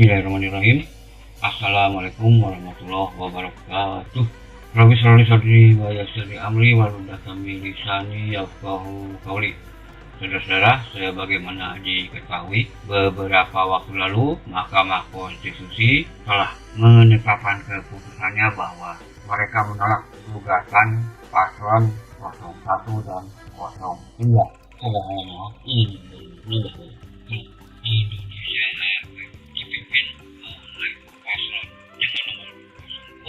Bismillahirrahmanirrahim. Assalamualaikum warahmatullahi wabarakatuh. Rabbi shrah li sadri wa yassir li amri wahlul 'uqdatam min lisani yafqahu qawli. Saudara-saudara, sebagaimana diketahui beberapa waktu lalu Mahkamah Konstitusi telah menetapkan keputusannya bahwa mereka menolak gugatan paslon 01 dan 03. Sederhananya ini Indonesia dipimpin oleh paslon dengan nomor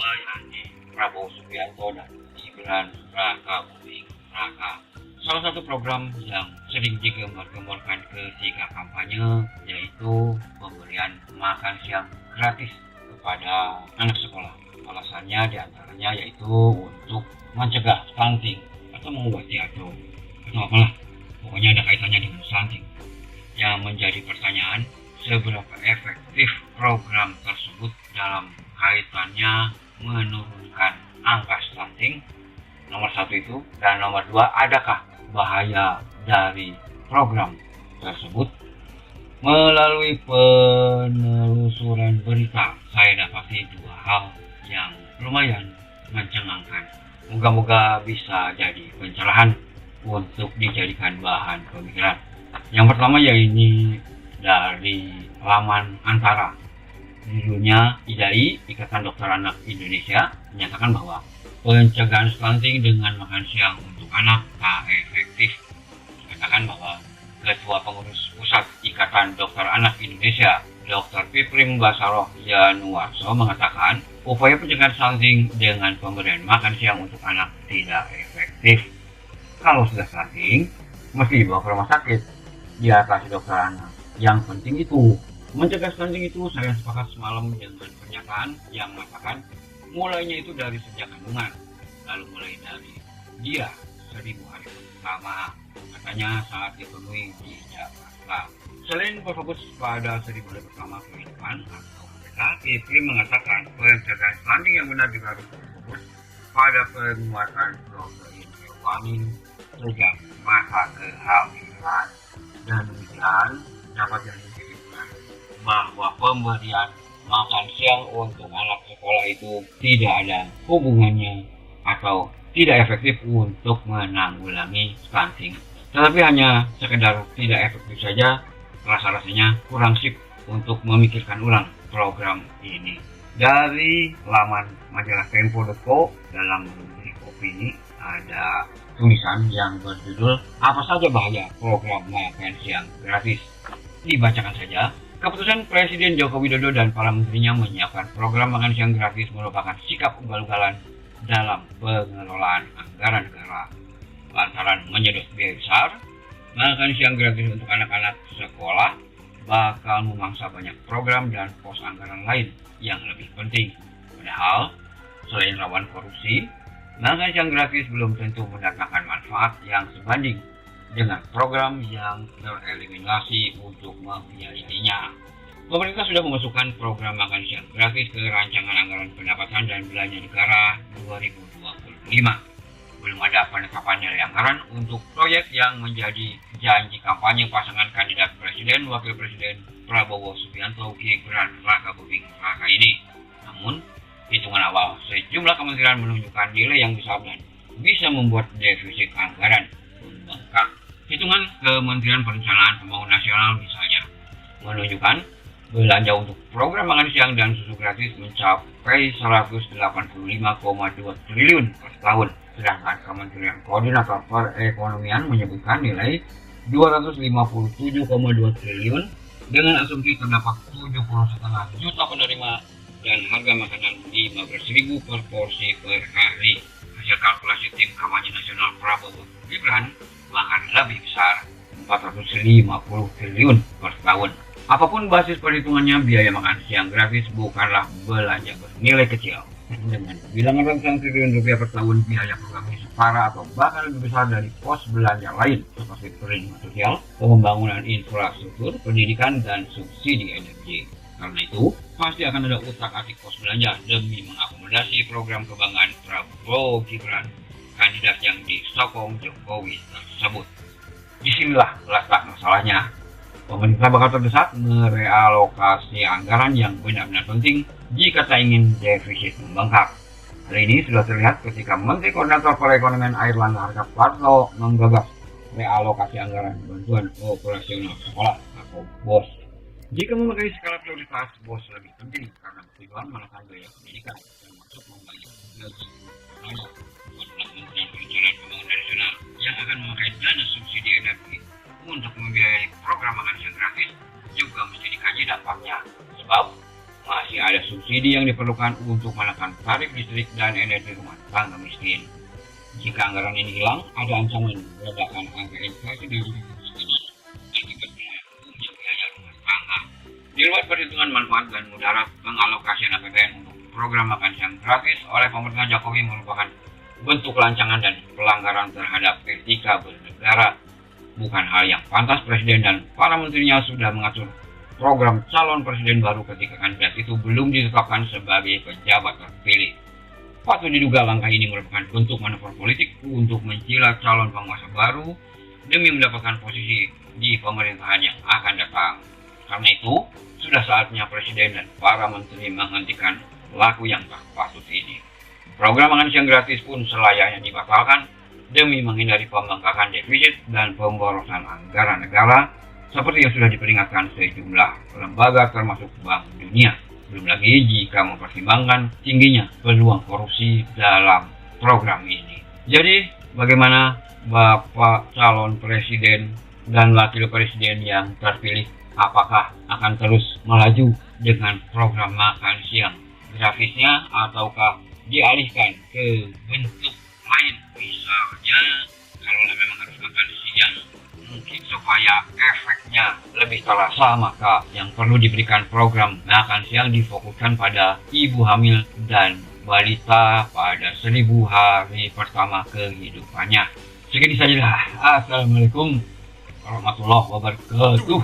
02 yakni Prabowo Subianto dan Gibran Rakabuming Raka. Salah satu program yang sering digembar-gemborkan ketika kampanye yaitu pemberian makan siang gratis kepada anak sekolah. Alasannya diantaranya yaitu untuk mencegah stunting atau mengobati atau apalah, pokoknya ada kaitannya dengan stunting. Yang menjadi pertanyaan, seberapa efektif program tersebut dalam kaitannya menurunkan angka stunting? Nomor satu itu, dan nomor dua, adakah bahaya dari program tersebut? Melalui penelusuran berita, saya dapati dua hal yang lumayan mencengangkan. Moga-moga bisa jadi pencerahan untuk dijadikan bahan pemikiran. Yang pertama yaitu dari laman Antara. Judulnya IDAI, Ikatan Dokter Anak Indonesia, menyatakan bahwa pencegahan stunting dengan makan siang untuk anak tak efektif. Dikatakan bahwa Ketua Pengurus Pusat Ikatan Dokter Anak Indonesia, Dr. Piprim Basaroh Yanuarso mengatakan upaya pencegahan stunting dengan pemberian makan siang untuk anak tidak efektif. Kalau sudah stunting, mesti dibawa ke rumah sakit, diatasi dokter anak. Yang penting itu mencegah stunting itu. Saya sepakat semalam dengan pernyataan yang mengatakan mulainya itu dari sejak kandungan, lalu mulai dari dia 1000 hari pertama, katanya saat dipenuhi di Jakarta. Selain berfokus pada 1000 hari pertama kehidupan atau Piprim mengatakan pencegahan stunting yang benar juga harus berfokus pada penguatan protein hewani sejak masa kehamilan. Dan demikian dapat diinformasikan bahwa pemberian makan siang untuk anak sekolah itu tidak ada hubungannya atau tidak efektif untuk menanggulangi stunting, tetapi hanya sekedar tidak efektif saja. Rasa-rasanya kurang sip untuk memikirkan ulang program ini. Dari laman majalah Tempo.co dalam rubrik opini ada tulisan yang berjudul "Apa saja bahaya program makan siang gratis?" Dibacakan saja. Keputusan Presiden Joko Widodo dan para menterinya menyiapkan program makan siang gratis merupakan sikap ugal-ugalan dalam pengelolaan anggaran negara. Lantaran menyedot biaya besar, makan siang gratis untuk anak-anak sekolah bakal memangsa banyak program dan pos anggaran lain yang lebih penting. Padahal, selain rawan korupsi, makan siang gratis belum tentu mendatangkan manfaat yang sebanding dengan program yang tereliminasi untuk membiayainya. Pemerintah sudah memasukkan program makan siang gratis ke rancangan anggaran pendapatan dan belanja negara 2025. Belum ada penetapan nilai anggaran untuk proyek yang menjadi janji kampanye pasangan kandidat Presiden Wakil Presiden Prabowo Subianto Gibran Rakabuming Raka ini. Namun, hitungan awal sejumlah kementerian menunjukkan nilai yang besar dan bisa membuat defisit anggaran membengkak. Hitungan Kementerian Perencanaan Pembangunan Nasional misalnya menunjukkan belanja untuk program makan siang dan susu gratis mencapai 185,2 triliun per tahun. Sedangkan Kementerian Koordinator Perekonomian menyebutkan nilai 257,2 triliun dengan asumsi terdapat 70,5 juta penerima dan harga makanan 15.000 per porsi per hari. Hasil kalkulasi tim kampanye nasional Prabowo Gibran bahkan lebih besar, 450 triliun per tahun. Apapun basis perhitungannya, biaya makan siang gratis bukanlah belanja bernilai kecil. Dengan bilangan ratusan triliun rupiah per tahun, biaya program ini setara atau bahkan lebih besar dari pos belanja lain seperti perlindungan sosial, pembangunan infrastruktur, pendidikan, dan subsidi energi. Karena itu, pasti akan ada utak-atik pos belanja demi mengakomodasi program kebanggaan Prabowo Gibran, kandidat yang disokong Jokowi tersebut. Disinilah letak masalahnya. Pemerintah bakal terdesak merealokasi anggaran yang benar-benar penting jika tak ingin defisit membengkak. Hal ini sudah terlihat ketika Menteri Koordinator Perekonomian Airlangga Hartarto menggagas realokasi anggaran bantuan operasional sekolah atau BOS. Jika memakai skala prioritas, BOS lebih penting karena tujuan menekan biaya pendidikan termasuk membayar gaji tenaga. Kementerian Perencanaan Pembangunan Nasional yang akan memakai dana subsidi energi untuk membiayai program makan siang gratis juga mesti dikaji dampaknya, sebab masih ada subsidi yang diperlukan untuk menekan tarif listrik dan energi rumah tangga miskin. Jika anggaran ini hilang, ada ancaman ledakan angka inflasi dan kemiskinan akibat mengurangi biaya rumah tangga. Di luar perhitungan manfaat dan mudarat, pengalokasian APBN untuk program makan siang gratis oleh pemerintah Jokowi merupakan bentuk lancangan dan pelanggaran terhadap etika bernegara. Bukan hal yang pantas Presiden dan para menterinya sudah mengatur program calon presiden baru ketika kandidat itu belum ditetapkan sebagai pejabat terpilih. Patut diduga langkah ini merupakan bentuk manuver politik untuk mencilat calon penguasa baru demi mendapatkan posisi di pemerintahan yang akan datang. Karena itu, sudah saatnya Presiden dan para menteri menghentikan laku yang tak patut ini. Program makan siang gratis pun selayaknya dibatalkan demi menghindari pembengkakan defisit dan pemborosan anggaran negara seperti yang sudah diperingatkan sejumlah lembaga termasuk Bank Dunia. Belum lagi jika mempertimbangkan tingginya peluang korupsi dalam program ini. Jadi, bagaimana Bapak calon presiden dan wakil presiden yang terpilih? Apakah akan terus melaju dengan program makan siang gratisnya ataukah dialihkan ke bentuk lain? Misalnya, kalau memang harus makan siang, mungkin supaya efeknya lebih terasa, maka yang perlu diberikan program makan siang difokuskan pada ibu hamil dan balita pada 1000 hari pertama kehidupannya. Segini sajalah. Assalamualaikum warahmatullahi wabarakatuh.